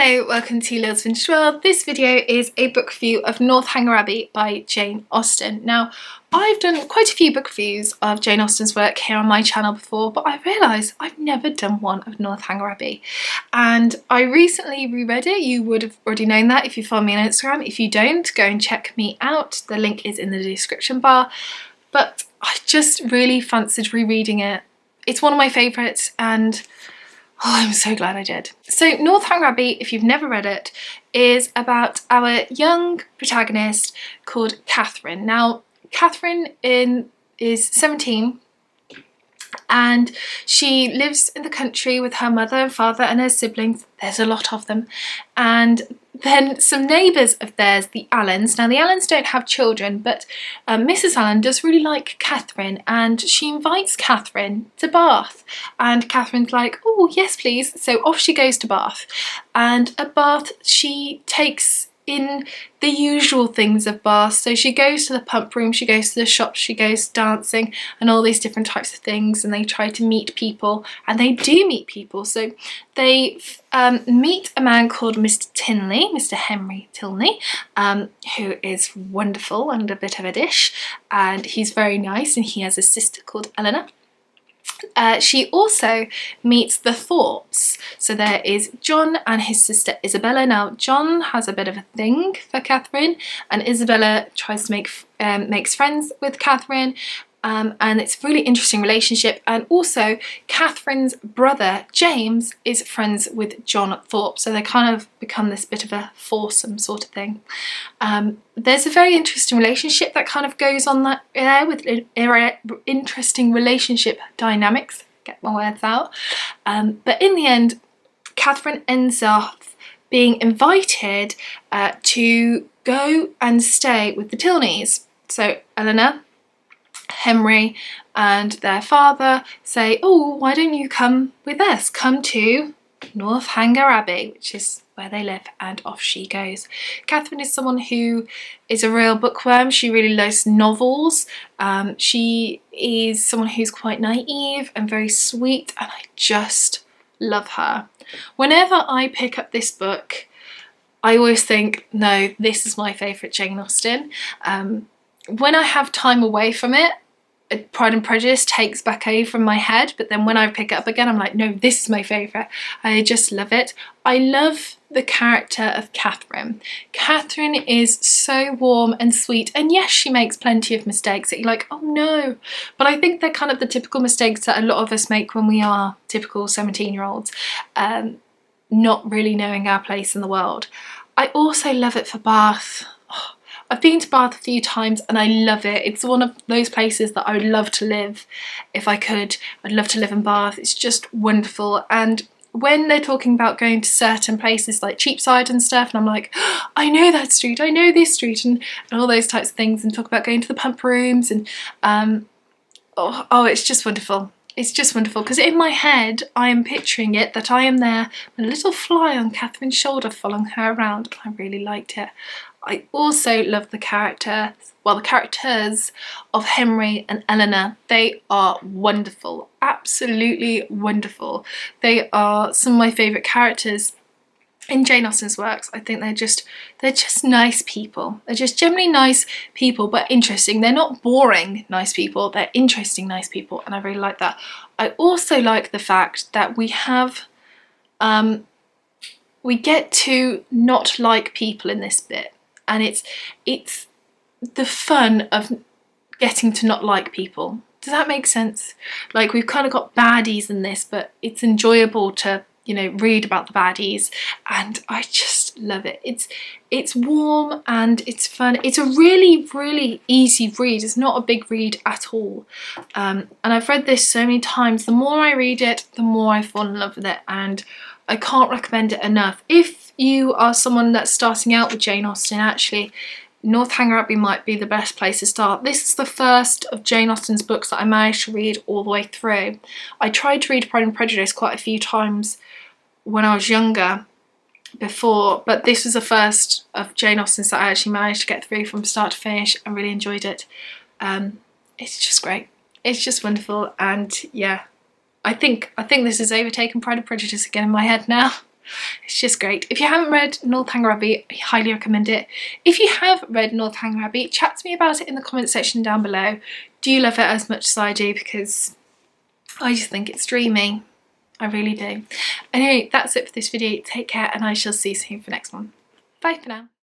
Hello, welcome to Lil's Vintage World. This video is a book review of Northanger Abbey by Jane Austen. Now, I've done quite a few book reviews of Jane Austen's work here on my channel before, but I realised I've never done one of Northanger Abbey. And I recently reread it. You would have already known that if you follow me on Instagram. If you don't, go and check me out. The link is in the description bar. But I just really fancied rereading it. It's one of my favourites and I'm so glad I did. So Northanger Abbey, if you've never read it, is about our young protagonist called Catherine. Now, Catherine is 17 and she lives in the country with her mother and father and her siblings. There's a lot of them. And then some neighbours of theirs, the Allens. Now the Allens don't have children, but Mrs. Allen does really like Catherine and she invites Catherine to Bath. And Catherine's like, oh yes please. So off she goes to Bath. And at Bath she takes in the usual things of Bath. So she goes to the pump room, she goes to the shops, she goes dancing and all these different types of things, and they try to meet people, and they do meet people. So they meet a man called Mr. Tinley, Mr. Henry Tilney, who is wonderful and a bit of a dish, and he's very nice, and he has a sister called Eleanor. She also meets the Thorpes. So there is John and his sister Isabella. Now John has a bit of a thing for Catherine, and Isabella tries to makes friends with Catherine, and it's a really interesting relationship. And also Catherine's brother James is friends with John Thorpe, so they kind of become this bit of a foursome sort of thing. There's a very interesting relationship that kind of goes on there with interesting relationship dynamics. Get my words out. But in the end, Catherine ends up being invited to go and stay with the Tilneys. So Eleanor, Henry and their father say, oh, why don't you come with us? Come to Northanger Abbey, which is where they live, and off she goes. Catherine is someone who is a real bookworm. She really loves novels. She is someone who's quite naive and very sweet, and I just love her. Whenever I pick up this book, I always think, no, this is my favourite Jane Austen. When I have time away from it, Pride and Prejudice takes back over in my head, but then when I pick it up again, I'm like, no, this is my favourite. I just love it. I love the character of Catherine. Catherine is so warm and sweet, and yes, she makes plenty of mistakes that you're like, oh no. But I think they're kind of the typical mistakes that a lot of us make when we are typical 17-year-olds, not really knowing our place in the world. I also love it for Bath. I've been to Bath a few times and I love it. It's one of those places that I would love to live if I could. I'd love to live in Bath. It's just wonderful. And when they're talking about going to certain places like Cheapside and stuff, and I'm like, oh, I know that street, I know this street, and all those types of things, and talk about going to the pump rooms, and it's just wonderful. It's just wonderful because in my head I am picturing it that I am there with a little fly on Catherine's shoulder following her around. I really liked it. I also love the characters of Henry and Eleanor. They are wonderful, absolutely wonderful. They are some of my favourite characters in Jane Austen's works. I think they're just nice people. They're just generally nice people, but interesting. They're not boring nice people, they're interesting nice people, and I really like that. I also like the fact that we have we get to not like people in this bit. And it's the fun of getting to not like people. Does that make sense? Like, we've kind of got baddies in this, but it's enjoyable to, you know, read about the baddies, and I just love it. It's warm and it's fun. It's a really, really easy read. It's not a big read at all. And I've read this so many times. The more I read it, the more I fall in love with it, and I can't recommend it enough. If you are someone that's starting out with Jane Austen, actually, Northanger Abbey might be the best place to start. This is the first of Jane Austen's books that I managed to read all the way through. I tried to read Pride and Prejudice quite a few times when I was younger before, but this was the first of Jane Austen's that I actually managed to get through from start to finish and really enjoyed it. It's just great. It's just wonderful, and yeah, I think this has overtaken Pride and Prejudice again in my head now. It's just great. If you haven't read Northanger Abbey, I highly recommend it. If you have read Northanger Abbey, chat to me about it in the comment section down below. Do you love it as much as I do? Because I just think it's dreamy. I really do. Anyway, that's it for this video. Take care, and I shall see you soon for the next one. Bye for now.